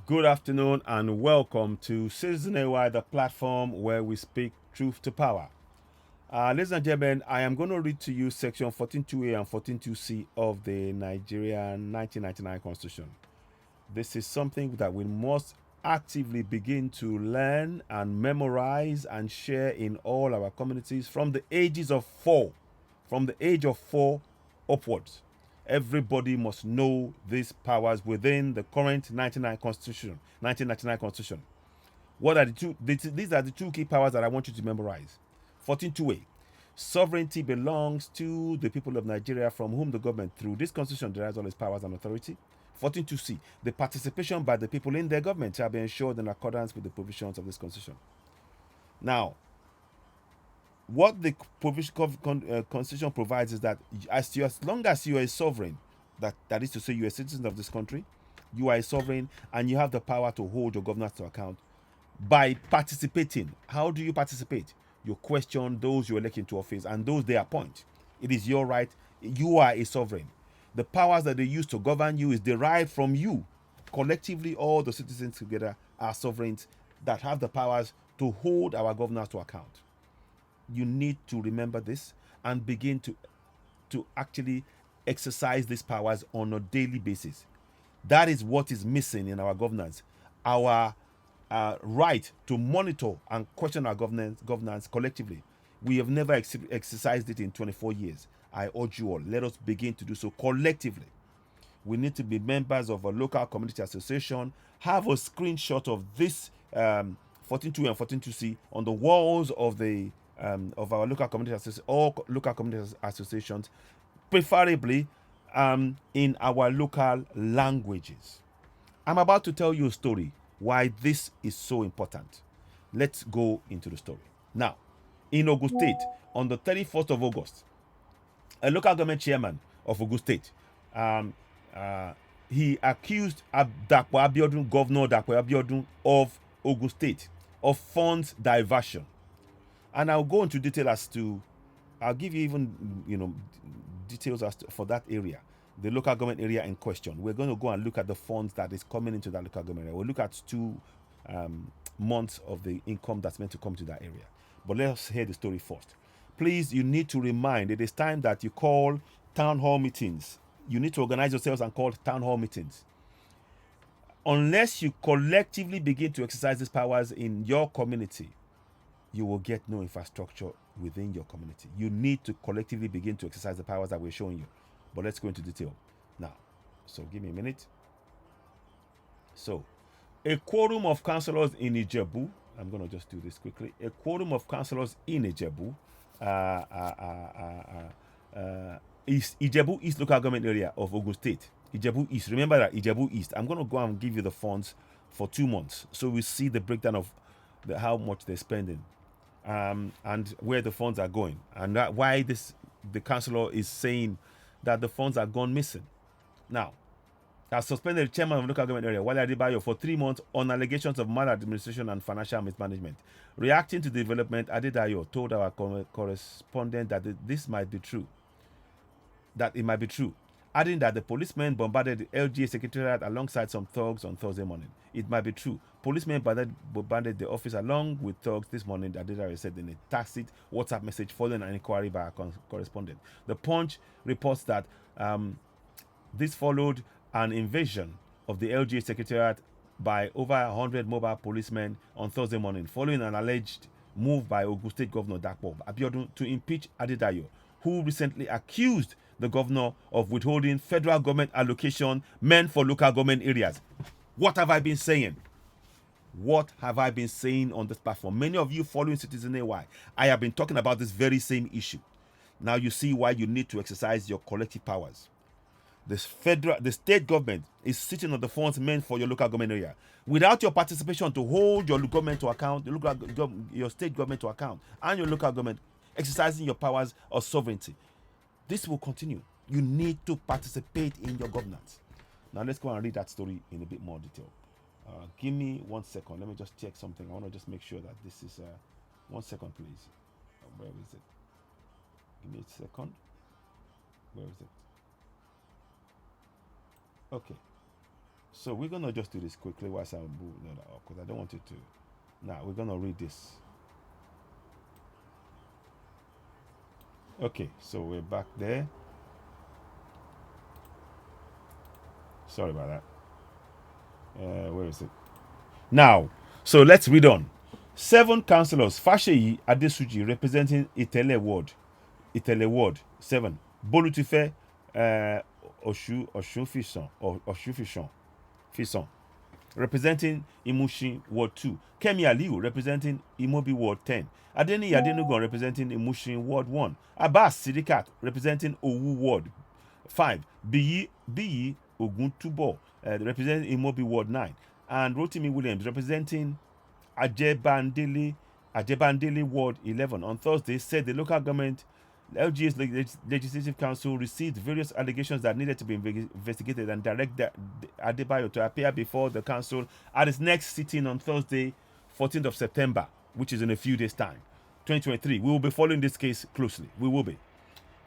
Good afternoon and welcome to Citizen AY, the platform where we speak truth to power. Ladies and gentlemen, I am going to read to you section 14.2a and 14.2c of the Nigerian 1999 Constitution. This is something that we must actively begin to learn and memorize and share in all our communities from the ages of 4. From the age of 4 upwards. Everybody must know these powers within the current 1999 Constitution. What are the two? These are the two key powers that I want you to memorize. 14.2a. Sovereignty belongs to the people of Nigeria, from whom the government, through this constitution, derives all its powers and authority. 14.2c. The participation by the people in their government shall be ensured in accordance with the provisions of this constitution. Now, what the constitution provides is that as long as you are a sovereign, that is to say you are a citizen of this country, you are a sovereign and you have the power to hold your governors to account by participating. How do you participate? You question those you elect into office and those they appoint. It is your right. You are a sovereign. The powers that they use to govern you is derived from you. Collectively, all the citizens together are sovereigns that have the powers to hold our governors to account. You need to remember this and begin to actually exercise these powers on a daily basis. That is what is missing in our governance. Our right to monitor and question our governance collectively. We have never exercised it in 24 years. I urge you all, let us begin to do so collectively. We need to be members of a local community association, have a screenshot of this 14.2 and 14.2c on the walls of the of our local community associations, preferably in our local languages. I'm about to tell you a story why this is so important. Let's go into the story. Now, in Ogun State, on the 31st of August, a local government chairman of Ogun State, he accused Dapo Abiodun, Governor Dapo Abiodun of Ogun State, of funds diversion. And I'll go into detail as to, I'll give you even, details as to, for that area, the local government area in question. We're going to go and look at the funds that is coming into that local government area. We'll look at 2 months of the income that's meant to come to that area. But let's hear the story first. Please, you need to remind, it is time that you call town hall meetings. You need to organize yourselves and call town hall meetings. Unless you collectively begin to exercise these powers in your community, you will get no infrastructure within your community. You need to collectively begin to exercise the powers that we're showing you. But let's go into detail now. So give me a minute. So, a quorum of councillors in Ijebu, I'm going to just do this quickly. A quorum of councillors in Ijebu, Ijebu East local government area of Ogun State. Ijebu East. Remember that Ijebu East. I'm going to go and give you the funds for 2 months, so we see the breakdown of how much they're spending, and where the funds are going, and why the councillor is saying that the funds are gone missing. Now, has suspended the chairman of local government area, Wale Adebayo, for 3 months on allegations of maladministration and financial mismanagement. Reacting to the development, Adebayo told our correspondent that this might be true. That it might be true, adding that the policemen bombarded the LGA secretariat alongside some thugs on Thursday morning. It might be true. Policemen bombarded the office along with thugs this morning, Adebayo said in a tacit WhatsApp message following an inquiry by our correspondent. The Punch reports that this followed an invasion of the LGA secretariat by over 100 mobile policemen on Thursday morning, following an alleged move by Ogun State Governor Dapo Abiodun to impeach Adebayo, who recently accused the governor of withholding federal government allocation meant for local government areas. What have I been saying? What have I been saying on this platform? Many of you following Citizen AY, I have been talking about this very same issue. Now you see why you need to exercise your collective powers. The state government is sitting on the funds meant for your local government area. Without your participation to hold your government to account, your state government to account, and your local government exercising your powers of sovereignty, this will continue. You need to participate in your governance. Now let's go and read that story in a bit more detail. Give me 1 second. Let me just check something. I want to just make sure that this is 1 second, please. Where is it? Give me a second. Where is it? Okay. So we're gonna just do this quickly whilst I move that up because I don't want it to. Now we're gonna read this. Okay, so we're back there. Sorry about that. Where is it? Now, so let's read on. 7 councillors, Fasheyi Adesuji representing Itele Ward 7. Bolutife Oshufishon representing Imushin Ward 2. Kemi Aliu representing Imobi Ward 10. Adeni Yadenugon representing Imushin Ward 1. Abbas Sidikat representing Owu Ward 5. Biyi Ogun Tubo representing Imobi Ward 9. And Rotimi Williams representing Ajebandele Ward 11 on Thursday said the local government LGA's Legislative Council received various allegations that needed to be investigated and directed Adebayo to appear before the council at its next sitting on Thursday, 14th of September, which is in a few days' time, 2023. We will be following this case closely. We will be.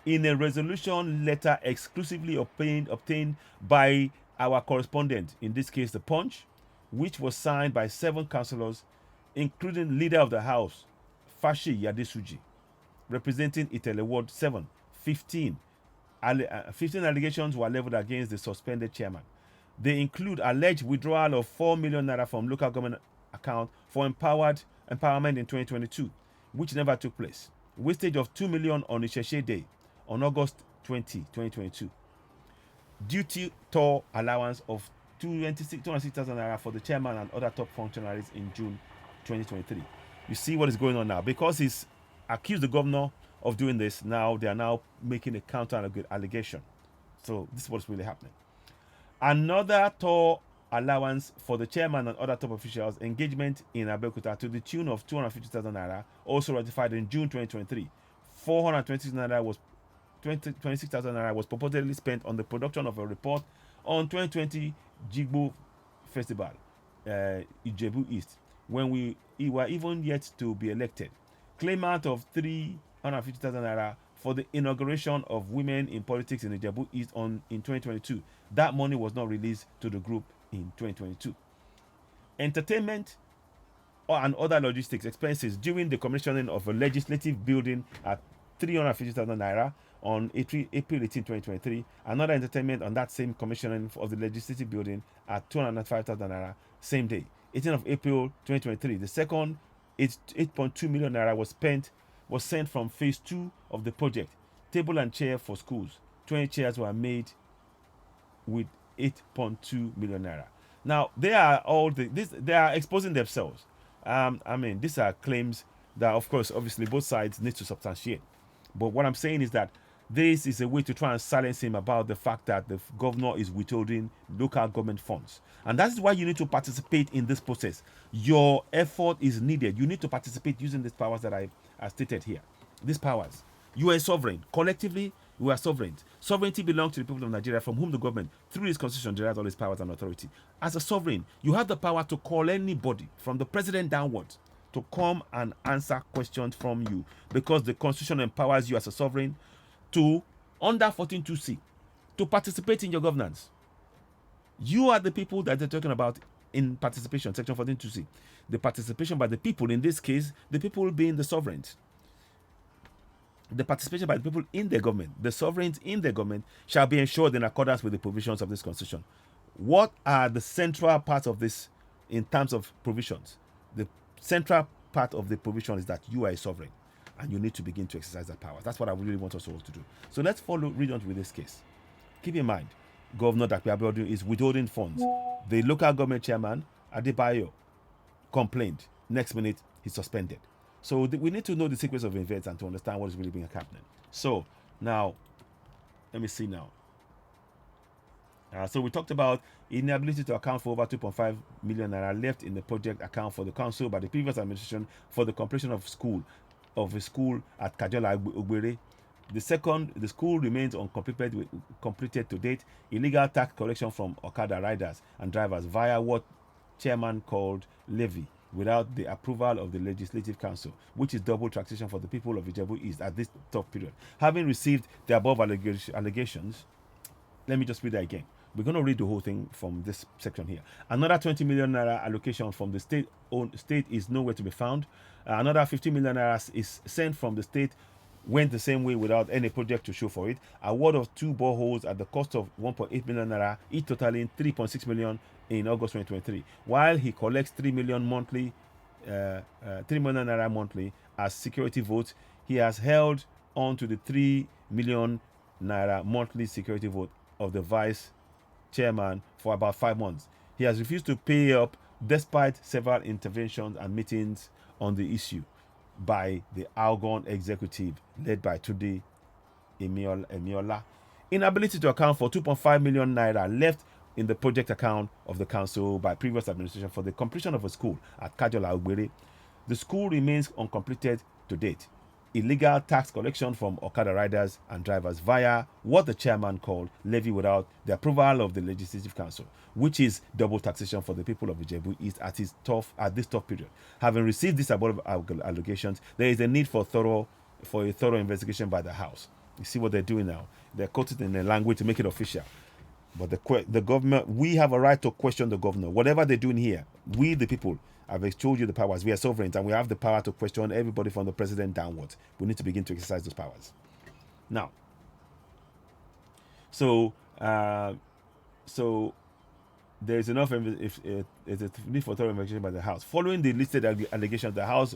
In a resolution letter exclusively obtained by our correspondent, in this case the Punch, which was signed by 7 councillors, including Leader of the House, Fasheyi Adesuji, representing Itele Ward 7. 15 allegations were leveled against the suspended chairman. They include alleged withdrawal of 4 million naira from local government account for empowerment in 2022, which never took place. Wastage of 2 million on Isheshe Day on August 20, 2022. Duty tour allowance of 206,000 naira for the chairman and other top functionaries in June 2023. You see what is going on now. Because he's accused the governor of doing this, now they are now making a counter allegation. So this is what's really happening. Another tour allowance for the chairman and other top officials, engagement in Abeokuta to the tune of 250,000 naira, also ratified in June 2023. 26,000 naira was purportedly spent on the production of a report on 2020 Ijebu Festival, Ijebu East, when we were even yet to be elected. Claimant of 350,000 naira for the inauguration of women in politics in Ijebu East in 2022. That money was not released to the group in 2022. Entertainment and other logistics expenses during the commissioning of a legislative building at 350,000 naira on April 18, 2023. Another entertainment on that same commissioning of the legislative building at 205,000 naira same day, 18 of April 2023. The second 8.2 million naira was sent from phase 2 of the project. Table and chair for schools. 20 chairs were made with 8.2 million naira. Now they are they are exposing themselves. I mean, these are claims that, of course, obviously both sides need to substantiate. But what I'm saying is that this is a way to try and silence him about the fact that the governor is withholding local government funds. And that's why you need to participate in this process. Your effort is needed. You need to participate using these powers that I stated here. These powers. You are a sovereign. Collectively, we are sovereigns. Sovereignty belongs to the people of Nigeria, from whom the government, through its constitution, derives all its powers and authority. As a sovereign, you have the power to call anybody, from the president downwards, to come and answer questions from you, because the constitution empowers you as a sovereign to, under 14.2c, to participate in your governance. You are the people that they're talking about in participation, section 14.2c. The participation by the people, in this case, the people being the sovereigns. The participation by the people in the government, the sovereigns in the government, shall be ensured in accordance with the provisions of this constitution. What are the central parts of this in terms of provisions? The central part of the provision is that you are a sovereign and you need to begin to exercise that power. That's what I really want us all to do. So let's read on with this case. Keep in mind, Governor Dapo Abiodun is withholding funds. The local government chairman, Adebayo, complained. Next minute, he's suspended. So we need to know the sequence of events and to understand what is really being happening. So now, let me see now. So we talked about inability to account for over 2.5 million naira left in the project account for the council by the previous administration for the completion of a school at Kajola Ogbere. The school remains completed to date. Illegal tax collection from Okada riders and drivers via what chairman called levy, without the approval of the Legislative Council, which is double taxation for the people of Ijebu East at this tough period. Having received the above allegations, let me just read that again. We're going to read the whole thing from this section here. Another 20 million naira allocation from the state is nowhere to be found. Another 50 million naira is sent from the state, went the same way without any project to show for it. Award of 2 boreholes at the cost of 1.8 million naira, each totaling 3.6 million in August 2023. While he collects 3 million monthly, 3 million naira monthly as security votes, he has held on to the 3 million naira monthly security vote of the vice chairman for about 5 months. He has refused to pay up despite several interventions and meetings on the issue by the Ogun executive led by Tunde Emiola. Inability to account for 2.5 million naira left in the project account of the council by previous administration for the completion of a school at Kajola Ogbere. The school remains uncompleted to date. Illegal tax collection from Okada riders and drivers via what the chairman called levy without the approval of the Legislative Council, which is double taxation for the people of Ijebu, is at this tough period. Having received these above allegations, there is a need for a thorough investigation by the House. You see what they're doing now? They're quoting in a language to make it official. But the government, we have a right to question the governor. Whatever they're doing here, we the people, I've told you the powers. We are sovereigns and we have the power to question everybody from the president downwards. We need to begin to exercise those powers. Now, so there is enough if it's a need for thorough investigation by the House. Following the listed allegations, the House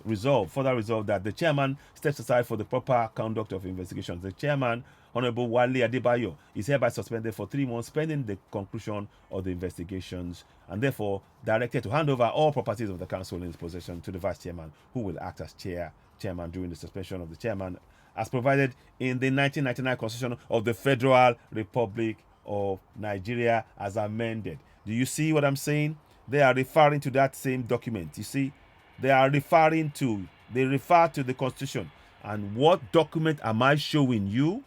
further resolved that the chairman steps aside for the proper conduct of investigations. The chairman, Honorable Wale Adebayo, is hereby suspended for 3 months pending the conclusion of the investigations, and therefore directed to hand over all properties of the council in his possession to the vice chairman, who will act as chairman during the suspension of the chairman, as provided in the 1999 Constitution of the Federal Republic of Nigeria as amended. Do you see what I'm saying? They are referring to that same document. You see, they refer to the Constitution. And what document am I showing you?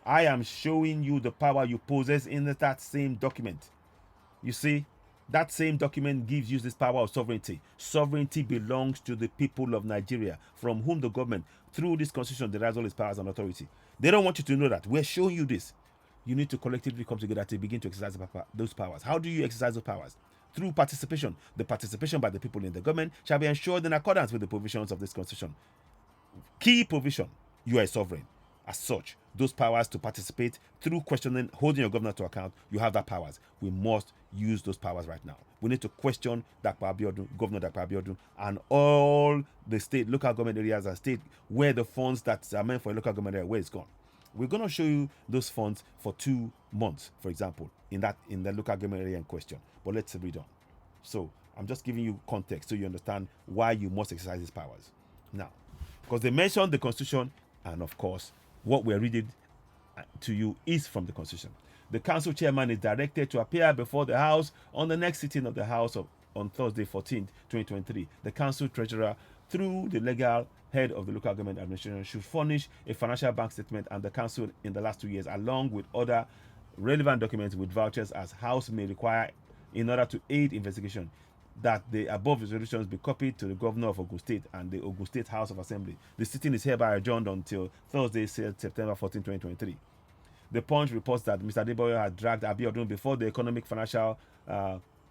I am showing you the power you possess in that same document. You see, that same document gives you this power of sovereignty. Sovereignty belongs to the people of Nigeria, from whom the government, through this constitution, derives all its powers and authority. They don't want you to know that. We're showing you this. You need to collectively come together to begin to exercise those powers. How do you exercise those powers? Through participation. The participation by the people in the government shall be ensured in accordance with the provisions of this constitution. Key provision: you are a sovereign. As such, those powers to participate through questioning, holding your governor to account, you have that powers. We must use those powers right now. We need to question Dapo Abiodun, Governor Dapo Abiodun, and all the state, local government areas and state where the funds that are meant for a local government area, where it's gone. We're going to show you those funds for 2 months, for example, in the local government area in question. But let's read on. So I'm just giving you context so you understand why you must exercise these powers. Now, because they mentioned the Constitution, and of course, what we're reading to you is from the Constitution. The council chairman is directed to appear before the House on the next sitting of the House on Thursday, 14th, 2023. The council treasurer, through the legal head of the local government administration, should furnish a financial bank statement and the council in the last 2 years, along with other relevant documents with vouchers as House may require in order to aid investigation. That the above resolutions be copied to the governor of Ogun State and the Ogun State House of Assembly. The sitting is hereby adjourned until Thursday, September 14, 2023. The Punch reports that Mr. Adebayo had dragged Abiodun before the Economic Financial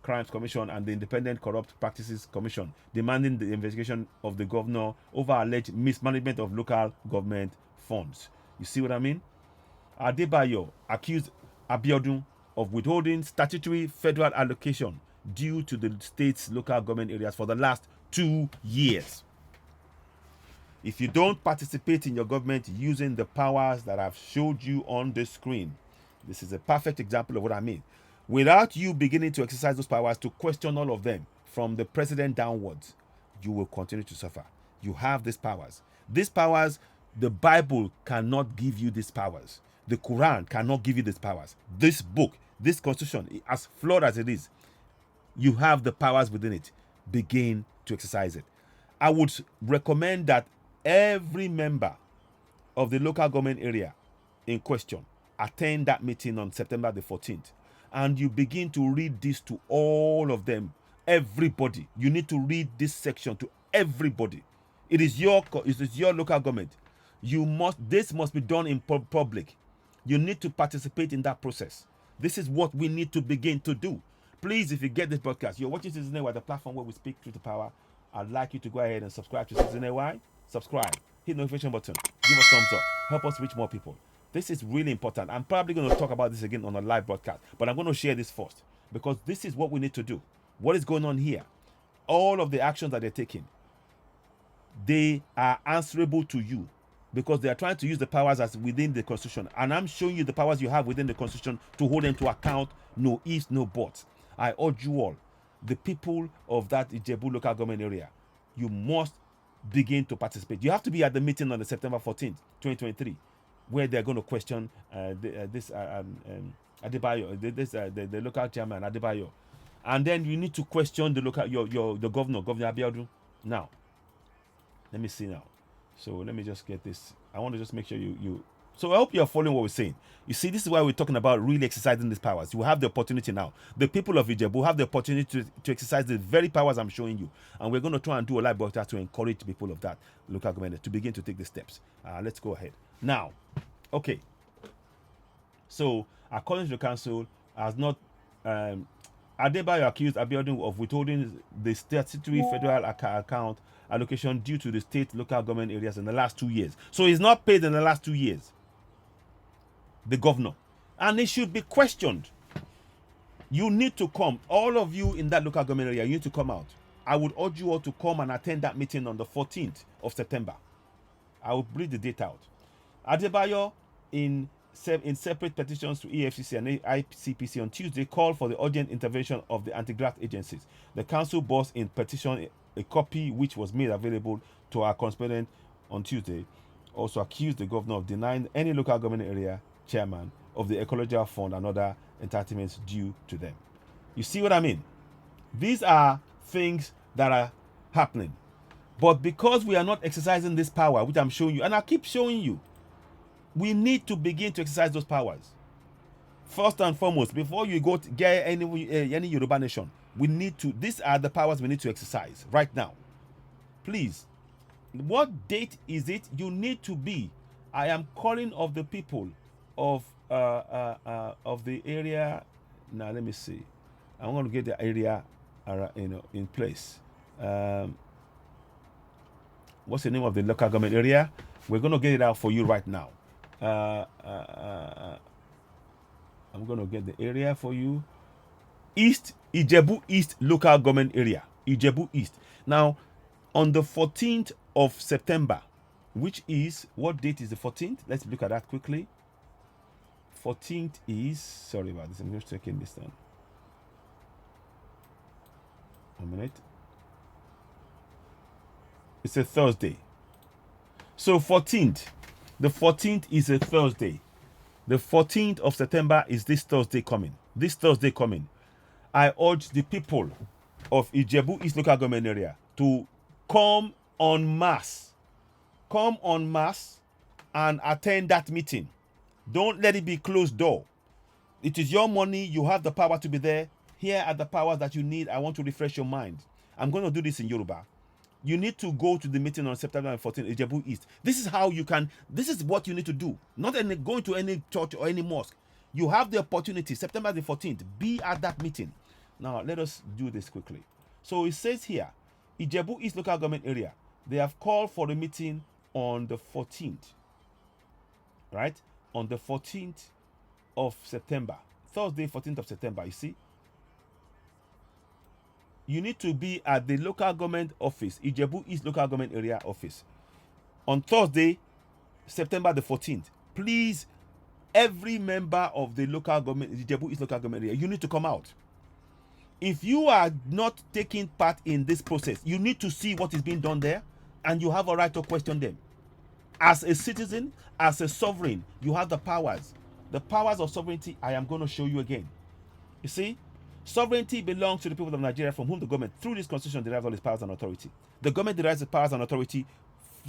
Crimes Commission and the Independent Corrupt Practices Commission, demanding the investigation of the governor over alleged mismanagement of local government funds. You see what I mean? Adebayo accused Abiodun of withholding statutory federal allocation due to the state's local government areas for the last 2 years. If you don't participate in your government using the powers that I've showed you on the screen, this is a perfect example of what I mean. Without you beginning to exercise those powers to question all of them from the president downwards, you will continue to suffer. You have these powers. These powers, the Bible cannot give you these powers. The Quran cannot give you these powers. This book, this constitution, as flawed as it is, you have the powers within it. Begin to exercise it. I would recommend that every member of the local government area in question attend that meeting on September the 14th. And you begin to read this to all of them. Everybody. You need to read this section to everybody. It is your local government. This must be done in public. You need to participate in that process. This is what we need to begin to do. Please, if you get this broadcast, you're watching Citizen AY, the platform where we speak truth to power. I'd like you to go ahead and subscribe to Citizen AY. Subscribe, hit the notification button, give us thumbs up, help us reach more people. This is really important. I'm probably going to talk about this again on a live broadcast, but I'm going to share this first because this is what we need to do. What is going on here? All of the actions that they're taking, they are answerable to you because they are trying to use the powers as within the Constitution. And I'm showing you the powers you have within the Constitution to hold them to account. No ifs, no buts. I urge you all, the people of that Ijebu local government area, you must begin to participate. You have to be at the meeting on the September 14th, 2023, where they're going to question Adebayo, the local chairman Adebayo, and then you need to question the local the governor Abiodun. Now, let me see now. So let me just get this. I want to just make sure you. So I hope you're following what we're saying. You see, this is why we're talking about really exercising these powers. You have the opportunity now. The people of Ijebu have the opportunity to exercise the very powers I'm showing you. And we're going to try and do a live broadcast to encourage the people of that local government to begin to take the steps. Let's go ahead. Now, okay. So, according to the council, has not Adebayo accused Abiodun of withholding the statutory federal account allocation due to the state local government areas in the last 2 years. So he's not paid in the last 2 years. The governor. And it should be questioned. You need to come. All of you in that local government area, you need to come out. I would urge you all to come and attend that meeting on the 14th of September. I will read the date out. Adebayo, in separate petitions to EFCC and ICPC on Tuesday, called for the urgent intervention of the anti-graft agencies. The council boss in petition, a copy which was made available to our correspondent on Tuesday, also accused the governor of denying any local government area chairman of the ecological fund and other entitlements due to them. You see what I mean? These are things that are happening. But because we are not exercising this power, which I'm showing you, and I keep showing you, we need to begin to exercise those powers. First and foremost, before you go to get any Yoruba nation, we need to, these are the powers we need to exercise right now. Please, what date is it? You need to be. I am calling of the people of the area. Now let me see. I'm going to get the area, in place. What's the name of the local government area? We're going to get it out for you right now. I'm going to get the area for you. Ijebu East local government area. Ijebu East. Now, on the 14th of September, which is, what date is the 14th? Let's look at that quickly. 14th is, sorry about this, I'm just checking this down. A minute. It's a Thursday. So 14th. The 14th is a Thursday. The 14th of September is this Thursday coming. This Thursday coming. I urge the people of Ijebu East local government area to come en masse. Come en masse and attend that meeting. Don't let it be closed door. It is your money. You have the power to be there. Here are the powers that you need. I want to refresh your mind. I'm going to do this in Yoruba. You need to go to the meeting on September 14th, Ijebu East. This is how you can, this is what you need to do. Not going to any church or any mosque. You have the opportunity, September the 14th, be at that meeting. Now, let us do this quickly. So it says here, Ijebu East local government area, they have called for the meeting on the 14th. Right? On the 14th of September. Thursday, 14th of September, you see? You need to be at the local government office, Ijebu East local government area office, on Thursday, September the 14th. Please, every member of the local government, Ijebu East local government area, you need to come out. If you are not taking part in this process, you need to see what is being done there, and you have a right to question them. As a citizen, as a sovereign, you have the powers. The powers of sovereignty, I am going to show you again. You see? Sovereignty belongs to the people of Nigeria, from whom the government, through this constitution, derives all its powers and authority. The government derives its powers and authority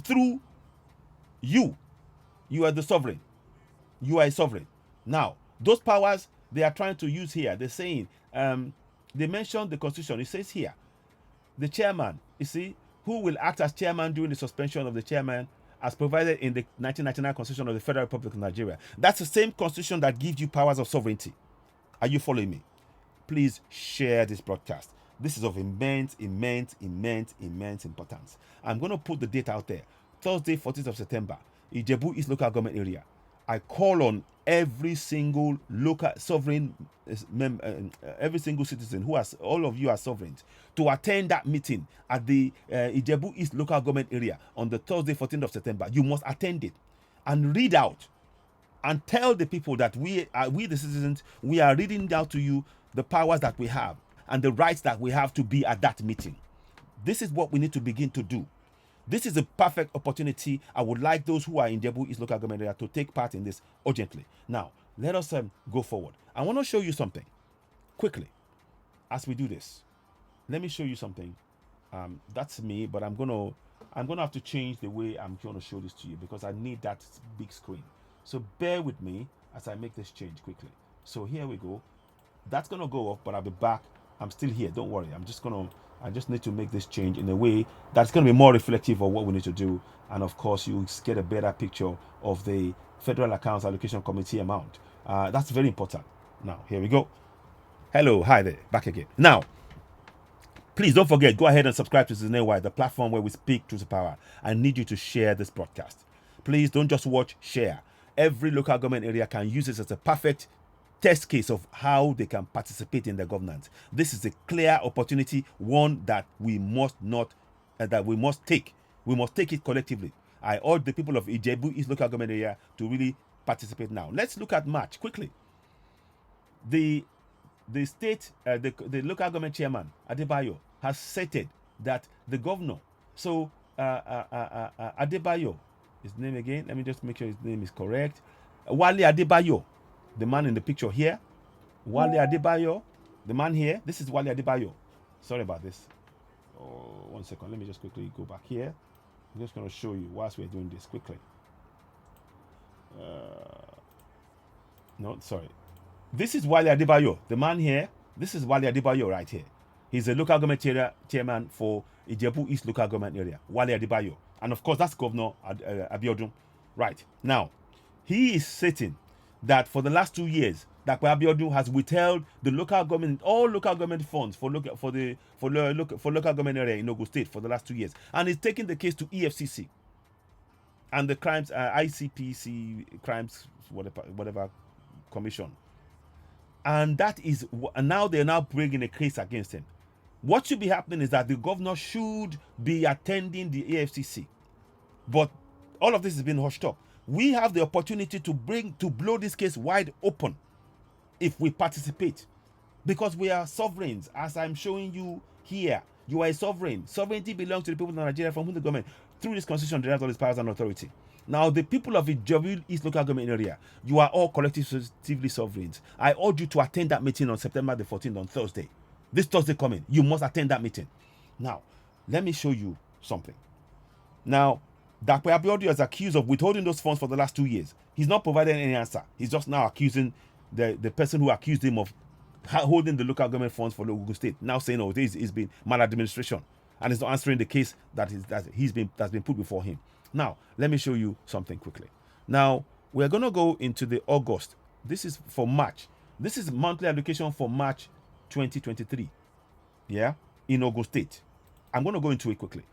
through you. You are the sovereign. You are a sovereign. Now, those powers they are trying to use here, they're saying, they mentioned the constitution. It says here, the chairman, you see, who will act as chairman during the suspension of the chairman as provided in the 1999 Constitution of the Federal Republic of Nigeria. That's the same constitution that gives you powers of sovereignty. Are you following me? Please share this broadcast. This is of immense importance. I'm going to put the date out there. Thursday, 14th of September, Ijebu East local government area. I call on every single local sovereign, every single citizen who has, all of you are sovereigns, to attend that meeting at the Ijebu East local government area on the Thursday, 14th of September. You must attend it and read out and tell the people that we the citizens, we are reading out to you the powers that we have and the rights that we have to be at that meeting. This is what we need to begin to do. This is a perfect opportunity. I would like those who are in Ijebu East local government area to take part in this urgently. Now, let us go forward. I want to show you something quickly as we do this. Let me show you something. That's me, but I'm gonna have to change the way I'm going to show this to you because I need that big screen. So bear with me as I make this change quickly. So here we go. That's gonna go off, but I'll be back. I'm still here. Don't worry. I just need to make this change in a way that's going to be more reflective of what we need to do. And of course, you get a better picture of the Federal Accounts Allocation Committee amount. That's very important. Now, here we go. Hello. Hi there. Back again. Now, please don't forget, go ahead and subscribe to Citizen AY, the platform where we speak truth to power. I need you to share this broadcast. Please don't just watch, share. Every local government area can use this as a perfect test case of how they can participate in the governance. This is a clear opportunity, one that we must not, that we must take. We must take it collectively. I urge the people of Ijebu East local government area to really participate now. Let's look at March quickly. The state, the local government chairman Adebayo has stated that the governor. So Adebayo, his name again. Let me just make sure his name is correct. Wale Adebayo. The man in the picture here, Wale Adebayo, the man here, this is Wale Adebayo. Sorry about this. Oh, 1 second. Let me just quickly go back here. I'm just going to show you whilst we're doing this quickly. No, sorry. This is Wale Adebayo, the man here. This is Wale Adebayo right here. He's a local government chairman for Ijebu East local government area, Wale Adebayo. And of course, that's Governor Abiodun. Right. Now, he is sitting that for the last 2 years, Dapo Abiodun has withheld the local government, all local government funds for local government area in Ogun State for the last 2 years, and is taking the case to EFCC and the crimes ICPC crimes whatever commission, and that is now they're now bringing a case against him. What should be happening is that the governor should be attending the EFCC, but all of this has been hushed up. We have the opportunity to blow this case wide open if we participate, because we are sovereigns. As I'm showing you here, you are a sovereign. Sovereignty belongs to the people of Nigeria, from whom the government, through this constitution, derives all its powers and authority. Now, the people of Ijebu East local government area, you are all collectively sovereigns. I urge you to attend that meeting on September the 14th on Thursday. This Thursday coming, you must attend that meeting. Now, let me show you something. Now, Dapo Abiodun is accused of withholding those funds for the last 2 years. He's not provided any answer. He's just now accusing the person who accused him of holding the local government funds for the Ogun State, now saying, oh, this has been maladministration, and he's not answering the case that's been put before him. Now, let me show you something quickly. Now, we're going to go into the August. This is for March. This is monthly allocation for March 2023. Yeah, in Ogun State. I'm going to go into it quickly.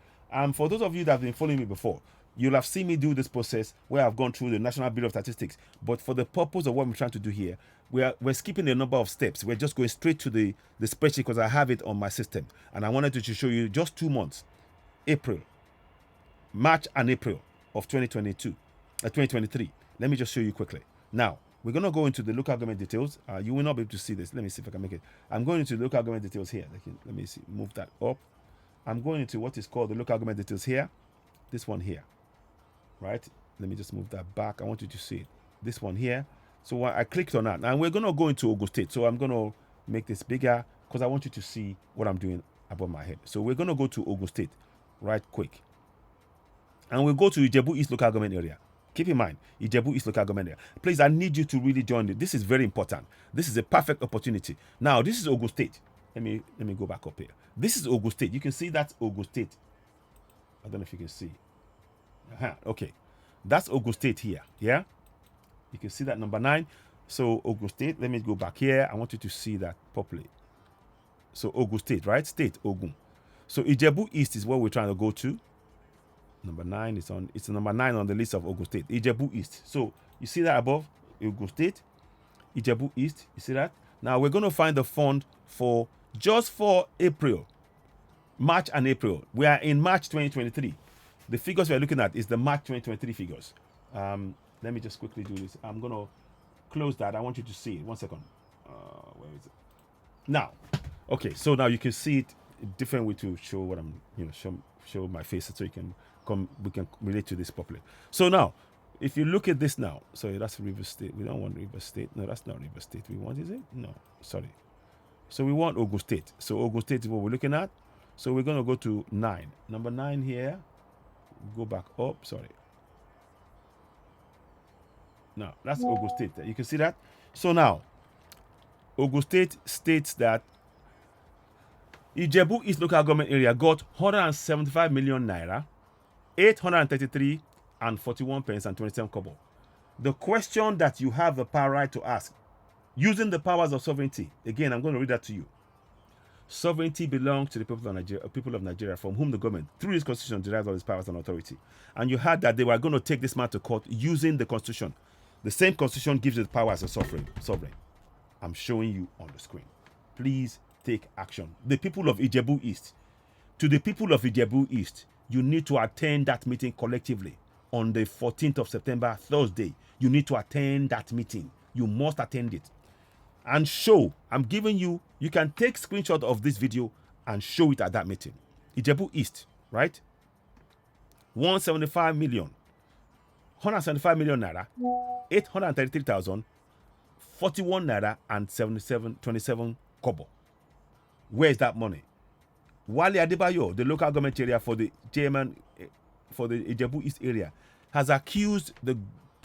For those of you that have been following me before, you'll have seen me do this process where I've gone through the National Bureau of Statistics. But for the purpose of what I'm trying to do here, we're skipping a number of steps. We're just going straight to the spreadsheet because I have it on my system. And I wanted to show you just 2 months, March and April of 2023. Let me just show you quickly. Now, we're going to go into the local government details. You will not be able to see this. Let me see if I can make it. I'm going into the local government details here. Let me see. Move that up. I'm going into what is called the local government details here. This one here. Right? Let me just move that back. I want you to see it. This one here. So I clicked on that. And we're going to go into Ogun State. So I'm going to make this bigger because I want you to see what I'm doing above my head. So we're going to go to Ogun State right quick. And we'll go to Ijebu East local government area. Keep in mind, Ijebu East local government area. Please, I need you to really join it. This is very important. This is a perfect opportunity. Now, this is Ogun State. Let me go back up here. This is Ogun State. You can see that's Ogun State. I don't know if you can see. Okay. That's Ogun State here. Yeah? You can see that number 9. So Ogun State, let me go back here. I want you to see that properly. So Ogun State, right? State, Ogun. So Ijebu East is what we're trying to go to. Number 9 is on, it's number 9 on the list of Ogun State. Ijebu East. So you see that above? Ogun State, Ijebu East. You see that? Now we're going to find the fund for just for April, March and April. We are in March 2023. The figures we're looking at is the March 2023 figures. Let me just quickly do this. I'm going to close that. I want you to see it. 1 second. Where is it? Now, okay. So now you can see it a different way to show what I'm, show my face so you can we can relate to this properly. So now, if you look at this now, sorry, that's River State. We don't want River State. No, that's not River State. We want, is it? No, sorry. So we want Ogun State. So Ogun State is what we're looking at. So we're going to go to 9. Number 9 here. Go back up. Sorry. Now, that's Ogun State. You can see that. So now, Ogun State states that Ijebu East local government area got 175 million naira, 833 and 41 pence and 27 kobo. The question that you have the power right to ask, using the powers of sovereignty, again, I'm going to read that to you. Sovereignty belongs to the people of Nigeria, from whom the government, through this constitution, derives all its powers and authority. And you heard that they were going to take this man to court using the constitution. The same constitution gives you the power as a sovereign. I'm showing you on the screen. Please take action. The people of Ijebu East, to the people of Ijebu East, you need to attend that meeting collectively on the 14th of September, Thursday. You need to attend that meeting. You must attend it. And show, I'm giving you, you can take screenshot of this video and show it at that meeting. Ijebu East, right? 175 million. 175 million naira, 833,000, 41 naira and 27 kobo. Where is that money? Wale Adebayo, the local government area for the chairman for the Ijebu East area, has accused the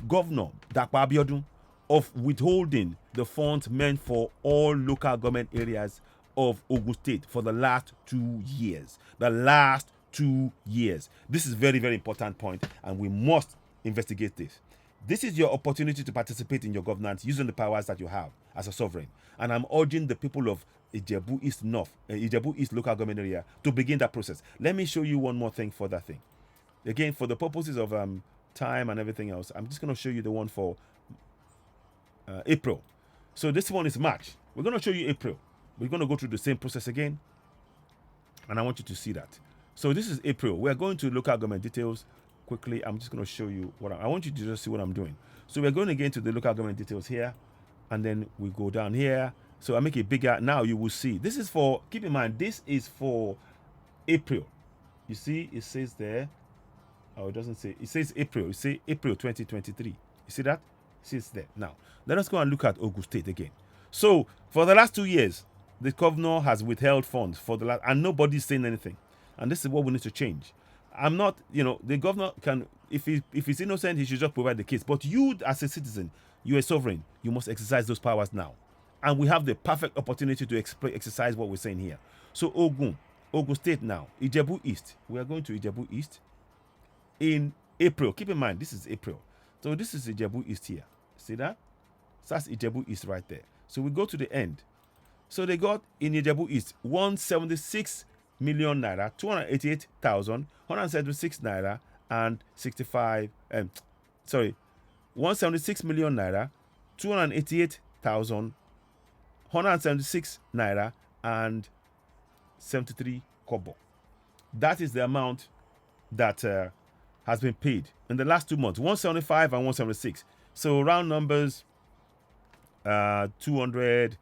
governor, Dapo Abiodun, of withholding the funds meant for all local government areas of Ogun State for the last 2 years. The last 2 years. This is very, very important point, and we must investigate this. This is your opportunity to participate in your governance using the powers that you have as a sovereign. And I'm urging the people of Ijebu East Ijebu East local government area to begin that process. Let me show you one more thing for that thing. Again, for the purposes of time and everything else, I'm just going to show you the one for April. So this one is March. We're going to show you April. We're going to go through the same process again. And I want you to see that. So this is April. We're going to local government details quickly. I'm just going to show you what I want you to just see what I'm doing. So we're going again to the local government details here. And then we go down here. So I make it bigger. Now you will see. This is for, keep in mind, this is for April. You see, it says there. Oh, it doesn't say. It says April. It says April 2023. You see that? It says there. Now, let us go and look at Ogun State again. So for the last 2 years, the governor has withheld funds for the last, and nobody's saying anything. And this is what we need to change. I'm not, the governor can, if he's innocent, he should just provide the case. But you, as a citizen, you're a sovereign. You must exercise those powers now. And we have the perfect opportunity to exercise what we're saying here. So Ogun State now, Ijebu East. We are going to Ijebu East in April. Keep in mind, this is April. So this is Ijebu East here. See that? So that's Ijebu East right there. So we go to the end. So they got in Ijebu East 176 million naira, 288,000, 176 naira and 65. 176 million naira, 288,000, 176 naira and 73 kobo. That is the amount that has been paid in the last 2 months, 175 and 176. So round numbers, 200,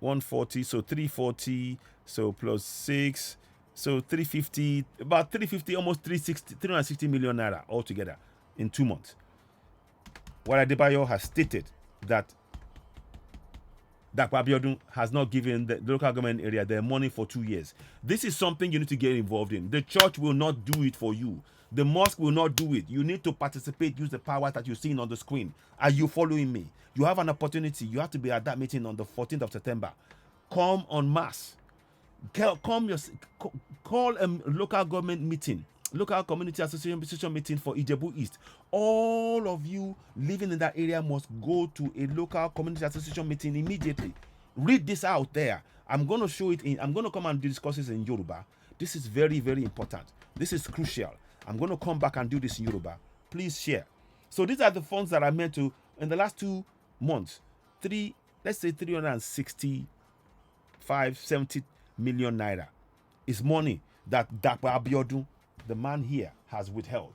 140, so 340, so plus 6, so 350, about 350, almost 360 million naira altogether in 2 months. Wale Adebayo has stated that Dapo Abiodun has not given the local government area their money for 2 years. This is something you need to get involved in. The church will not do it for you. The mosque will not do it. You need to participate, use the power that you're seeing on the screen. Are you following me? You have an opportunity. You have to be at that meeting on the 14th of September. Come en masse. Call a local government meeting local community association meeting for Ijebu East. All of you living in that area must go to a local community association meeting immediately. Read this out there. I'm going to show it in, I'm going to come and discuss this in Yoruba. This is very, very important. This is crucial. I'm going to come back and do this in Yoruba. Please share. So these are the funds that I meant to, in the last 2 months, let's say 365-70 million naira is money that Dapo Abiodun, the man here, has withheld.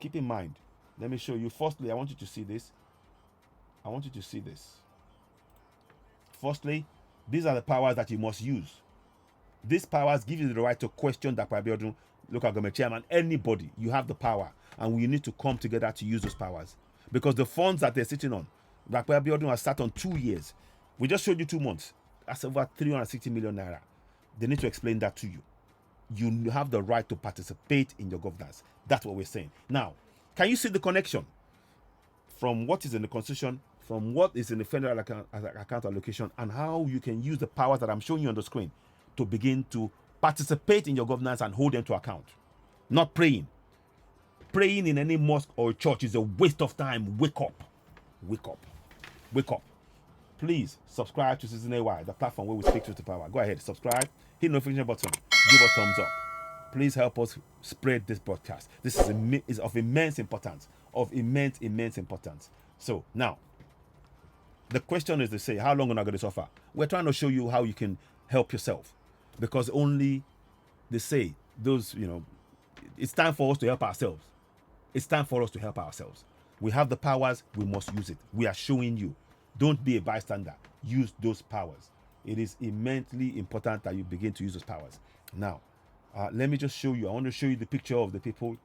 Keep in mind, let me show you. Firstly, I want you to see this. I want you to see this. Firstly, these are the powers that you must use. These powers give you the right to question Dapo Abiodun, local government chairman, anybody. You have the power, and we need to come together to use those powers. Because the funds that they're sitting on, Dapo Abiodun has sat on 2 years. We just showed you 2 months. That's over 360 million naira. They need to explain that to you. You have the right to participate in your governance. That's what we're saying. Now, can you see the connection from what is in the Constitution, from what is in the federal account allocation, and how you can use the powers that I'm showing you on the screen to begin to participate in your governance and hold them to account? Not praying. Praying in any mosque or church is a waste of time. Wake up. Wake up. Wake up. Please subscribe to Citizen AY, the platform where we speak truth to power. Go ahead, subscribe, hit the notification button, give us thumbs up. Please help us spread this broadcast. This is of immense importance. Of immense importance. So now, the question is to say, how long are we going to suffer? We're trying to show you how you can help yourself. Because only, they say, those, it's time for us to help ourselves. It's time for us to help ourselves. We have the powers, we must use it. We are showing you. Don't be a bystander. Use those powers. It is immensely important that you begin to use those powers. Now, let me just show you. I want to show you the picture of the people.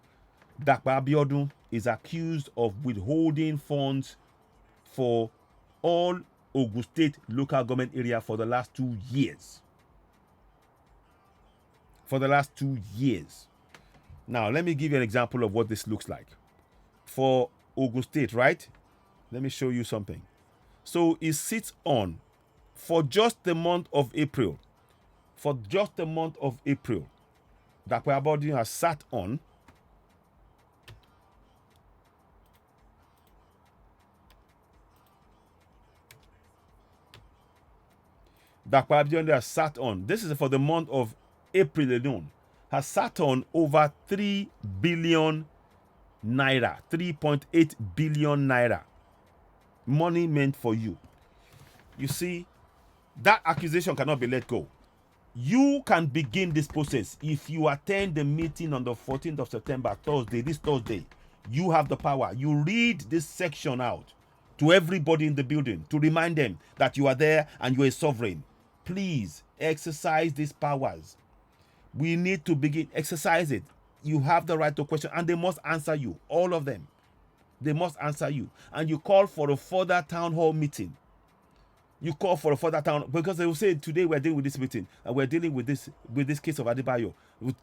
Dapo Abiodun is accused of withholding funds for all Ogun State local government area for the last 2 years. For the last 2 years. Now, let me give you an example of what this looks like. For Ogun State, right? Let me show you something. So it sits on for just the month of April. For just the month of April, Dapo Abiodun has sat on this is for the month of April alone, has sat on over 3 billion naira, 3.8 billion naira. Money meant for you. You see, that accusation cannot be let go. You can begin this process if you attend the meeting on the 14th of September, this Thursday. You have the power. You read this section out to everybody in the building to remind them that you are there and you are a sovereign. Please exercise these powers. We need to begin. Exercise it. You have the right to question, and they must answer you. All of them. They must answer you. And you call for a further town hall meeting. You call for a further town, because they will say today we're dealing with this meeting and we're dealing with this case of Adebayo.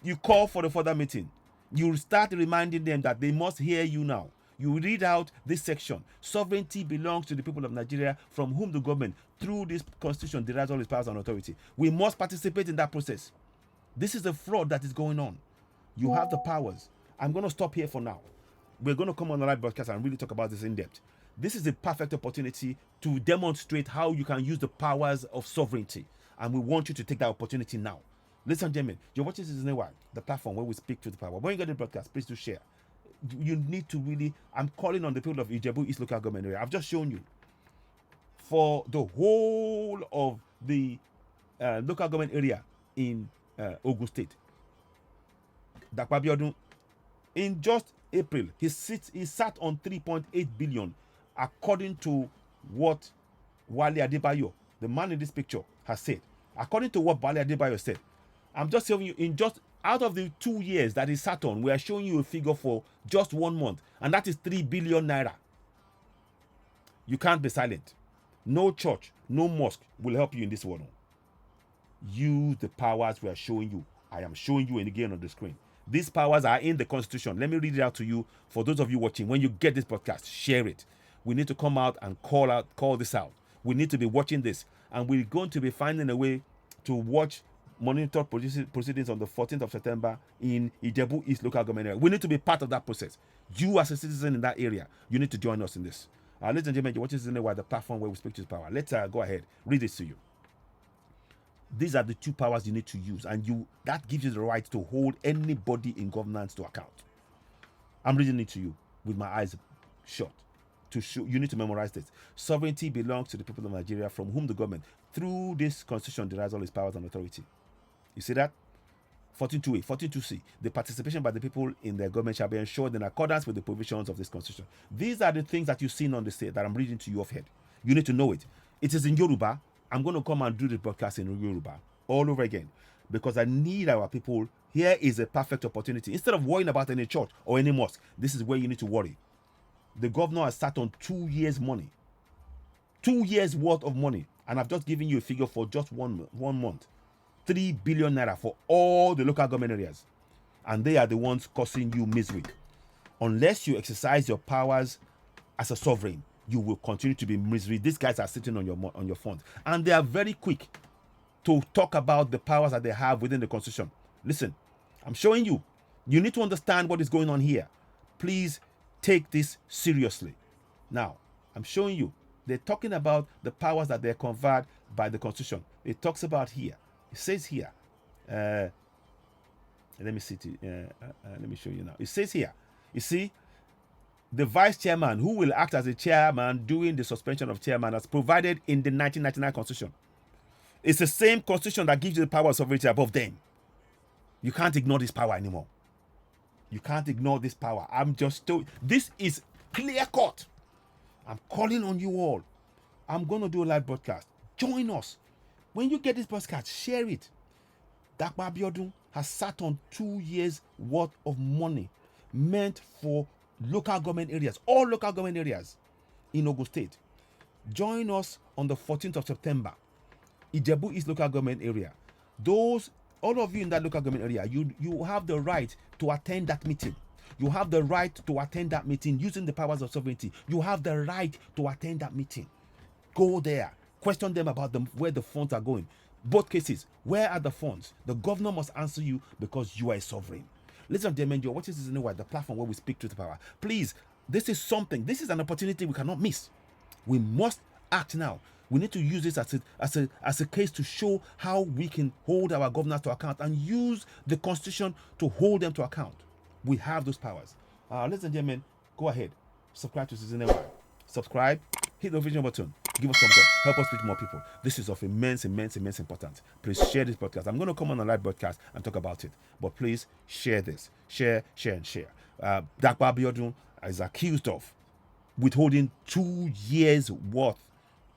You call for a further meeting. You start reminding them that they must hear you now. You read out this section. Sovereignty belongs to the people of Nigeria, from whom the government, through this constitution, derives all its powers and authority. We must participate in that process. This is a fraud that is going on. You have the powers. I'm going to stop here for now. We're going to come on the live broadcast and really talk about this in depth. This is a perfect opportunity to demonstrate how you can use the powers of sovereignty. And we want you to take that opportunity now. Ladies and gentlemen, you're watching Citizen AY, the platform where we speak to the power. When you get the broadcast, please do share. You need to really, I'm calling on the people of Ijebu East local government area. I've just shown you. For the whole of the local government area in Ogun State, Dapo Abiodun, in just April, he sat on 3.8 billion, according to what Wale Adebayo, the man in this picture, has said. According to what Wale Adebayo said. I'm just telling you, in just out of the 2 years that he sat on, we are showing you a figure for just 1 month, and that is 3 billion naira. You can't be silent. No church, no mosque will help you in this world. Use the powers we are showing you. I am showing you again on the screen. These powers are in the Constitution. Let me read it out to you. For those of you watching, when you get this podcast, share it. We need to come out and call this out. We need to be watching this. And we're going to be finding a way to watch monitored proceedings on the 14th of September in Ijebu East local government area. We need to be part of that process. You as a citizen in that area, you need to join us in this. Ladies and gentlemen, you're watching Citizenwide, the platform where we speak to power. Let's go ahead, read this to you. These are the two powers you need to use, and that gives you the right to hold anybody in governance to account. I'm reading it to you with my eyes shut. To show you need to memorize this. Sovereignty belongs to the people of Nigeria, from whom the government, through this constitution, derives all its powers and authority. You see that? 14.2a, 14.2c. The participation by the people in their government shall be ensured in accordance with the provisions of this constitution. These are the things that you've seen on the state that I'm reading to you off head. You need to know it. It is in Yoruba. I'm going to come and do the broadcast in Yoruba all over again, because I need our people. Here is a perfect opportunity. Instead of worrying about any church or any mosque, this is where you need to worry. The governor has sat on 2 years' money, 2 years worth of money, and I've just given you a figure for just one month, 3 billion naira for all the local government areas, and they are the ones causing you misery. Unless you exercise your powers as a sovereign, you will continue to be misery. These guys are sitting on your funds, and they are very quick to talk about the powers that they have within the constitution. Listen, I'm showing you. You need to understand what is going on here. Please take this seriously. Now, I'm showing you. They're talking about the powers that they're conferred by the constitution. It talks about here. It says here. Let me see. Let me show you now. It says here. You see, the vice chairman, who will act as a chairman during the suspension of chairman, as provided in the 1999 constitution. It's the same constitution that gives you the power of sovereignty above them. You can't ignore this power anymore. You can't ignore this power. I'm just told. This is clear cut. I'm calling on you all. I'm going to do a live broadcast. Join us. When you get this broadcast, share it. Dapo Abiodun has sat on 2 years worth of money meant for local government areas, all local government areas in Ogun State. Join us on the 14th of September. Ijebu East local government area. All of you in that local government area, you have the right to attend that meeting. You have the right to attend that meeting using the powers of sovereignty. You have the right to attend that meeting. Go there. Question them about where the funds are going. Both cases, where are the funds? The governor must answer you, because you are a sovereign. Ladies and gentlemen, you're watching Citizenwide, the platform where we speak truth to power. Please, this is an opportunity we cannot miss. We must act now. We need to use this as a case to show how we can hold our governors to account and use the constitution to hold them to account. We have those powers. Ladies and gentlemen, go ahead. Subscribe to Citizenwide. Subscribe. Hit the notification button. Give us thumbs up. Help us reach more people. This is of immense importance. Please share this podcast. I'm going to come on a live broadcast and talk about it. But please share this. Share, and share. Dapo Abiodun is accused of withholding 2 years worth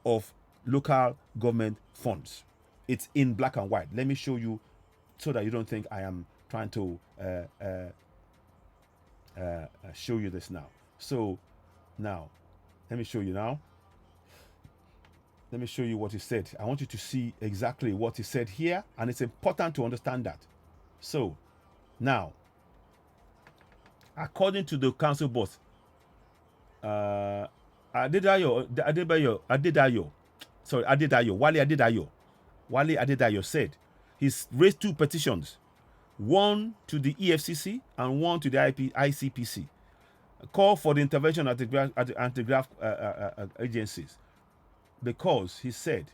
of local government funds. It's in black and white. Let me show you so that you don't think I am trying to show you this now. So now, let me show you now. Let me show you what he said. I want you to see exactly what he said here, and it's important to understand that. So now, according to the council boss, Wale Adedayo said he's raised 2 petitions, one to the EFCC and one to the ICPC, call for the intervention at the anti-graft agencies, because he said,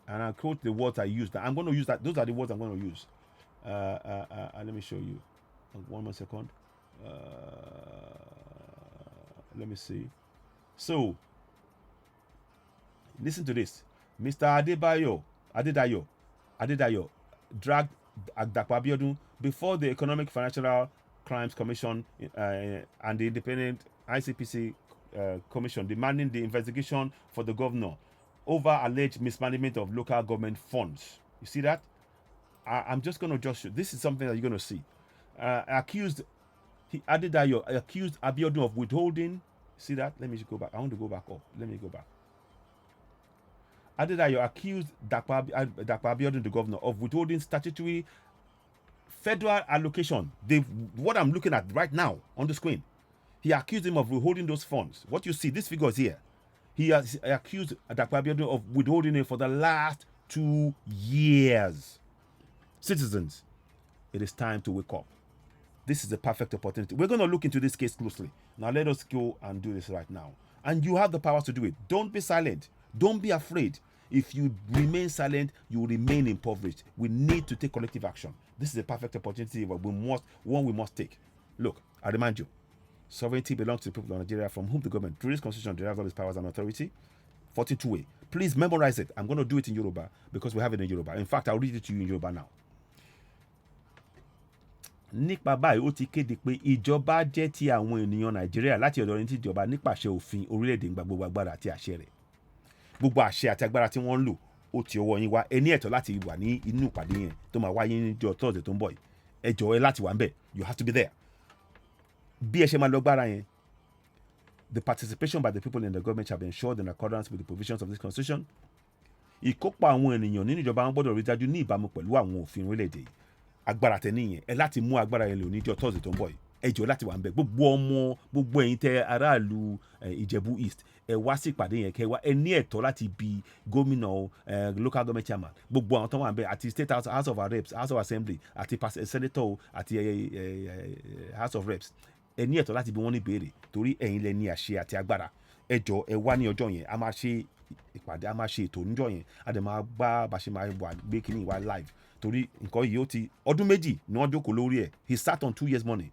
and I quote the words I used. I'm going to use that. Those are the words I'm going to use. Let me show you. One more second. Let me see. So, listen to this. Mr. Adedayo dragged Dapo Abiodun before the Economic Financial Crimes Commission and the independent ICPC commission, demanding the investigation for the governor over alleged mismanagement of local government funds. You see that? I'm just going to show. This is something that you're going to see. Adedayo accused Abiodun of withholding. See that? Let me go back. I want to go back up. Let me go back. Adedayo accused Dapo Abiodun, the governor, of withholding statutory federal allocation. What I'm looking at right now on the screen. He accused him of withholding those funds. What you see, this figure is here. He has accused Dapo Abiodun of withholding it for the last 2 years. Citizens, it is time to wake up. This is a perfect opportunity. We're going to look into this case closely. Now let us go and do this right now. And you have the powers to do it. Don't be silent. Don't be afraid. If you remain silent, you will remain impoverished. We need to take collective action. This is a perfect opportunity, but we must take. Look, I remind you, sovereignty belongs to the people of Nigeria, from whom the government, through this constitution, derives all its powers and authority. 42A. Please memorize it. I'm going to do it in Yoruba because we have it in Yoruba. In fact, I'll read it to you in Yoruba now. Nípa báyìí ó ti kéde pé ìjọba jẹ́ ti àwọn ènìyàn Nàìjíríà láti ọ̀dọ̀ ẹni tí ìjọba nípasẹ̀ òfin orílẹ̀-èdè ń gba gbogbo agbára àti àṣẹ rẹ̀. Gbogbo àṣẹ àti agbára tí wọ́n ń lò ó ti ọwọ́ yín wá. Ẹ ní ẹ̀tọ́ láti wà ní inú ìpàdé yẹn tó máa wáyé ní ọjọ́ Thursday tó ń bọ̀ yìí. Ẹ jọ̀ọ́ ẹ láti wà ń bẹ̀. You have to be there. Bí ẹ ṣe máa lọ gbára yẹn, the participation by the people in the government shall be ensured in accordance with the provisions of this constitution. Ìkópa àwọn ènìyàn nínú ìjọba wọn gbọ́dọ̀ rí dájú ní ìbámu pẹ̀lú àwọn òfin orílẹ̀-èdè yìí. Agbára tẹ níyẹn ẹ láti mú agbára yẹn lò níjọ́ Thursday tó ń bọ̀ yìí. Ẹ jọ̀ọ́ láti wà ń bẹ̀. Gbogbo ẹ̀yin tẹ aráàlú Ijebu East ẹ wá sí ìpàdé yẹn kẹ́ wá. Ẹ ní ẹ̀tọ́ láti bi gómìnà local government chairman, gbogbo àwọn tó wà ń bẹ̀, àti state house of reps, house of assembly, àti senator, àti house of reps. Ẹ ní ẹ̀tọ́ láti bi wọ́n ní ìbéèrè torí ẹ̀yin lẹ ní àṣẹ àti agbára. Ẹ jọ̀ọ́ ẹ wá ní ọjọ́ yẹn. A máa ṣe ìpàdé, a máa ṣe ètò níjọ́ yẹn. A dẹ̀ máa bá bá ṣe máa gbé kíní wá live torí nǹkan yìí ó ti ọdún méjì ni wọ́n jókòó lórí ẹ̀. He sat on 2 years money.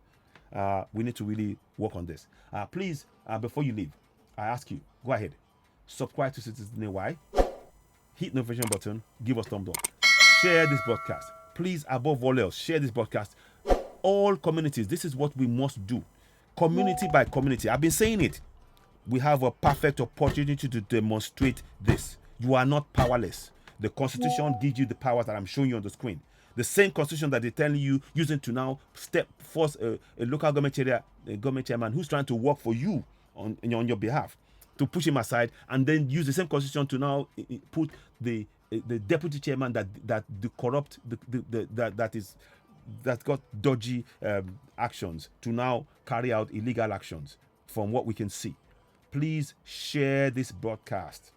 We need to really work on this. Please, before you leave, I ask you, go ahead, subscribe to Citizen AY, hit the notification button, give us thumbs up, share this broadcast. Please, above all else, share this broadcast. All communities, this is what we must do. Community by community. I've been saying it. We have a perfect opportunity to demonstrate this. You are not powerless. The Constitution gives you the powers that I'm showing you on the screen. The same Constitution that they're telling you using to now force a local government area, a government chairman who's trying to work for you on your behalf, to push him aside, and then use the same Constitution to now put the deputy chairman that got dodgy actions to now carry out illegal actions. From what we can see, please share this broadcast.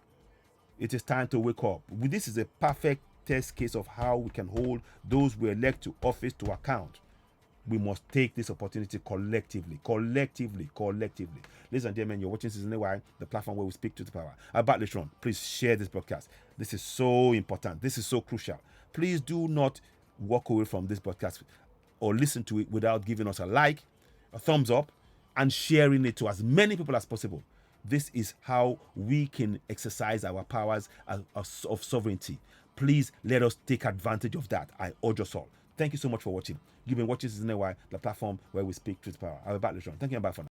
It is time to wake up. This is a perfect test case of how we can hold those we elect to office to account. We must take this opportunity collectively. Ladies and gentlemen, you're watching Citizen AY, the platform where we speak to the power. About later on, please share this broadcast. This is so important. This is so crucial. Please do not walk away from this broadcast or listen to it without giving us a like, a thumbs up, and sharing it to as many people as possible. This is how we can exercise our powers of sovereignty. Please let us take advantage of that. I urge us all. Thank you so much for watching. You've been watching Citizen AY, the platform where we speak truth to power. I'll be back later on. Thank you and bye for now.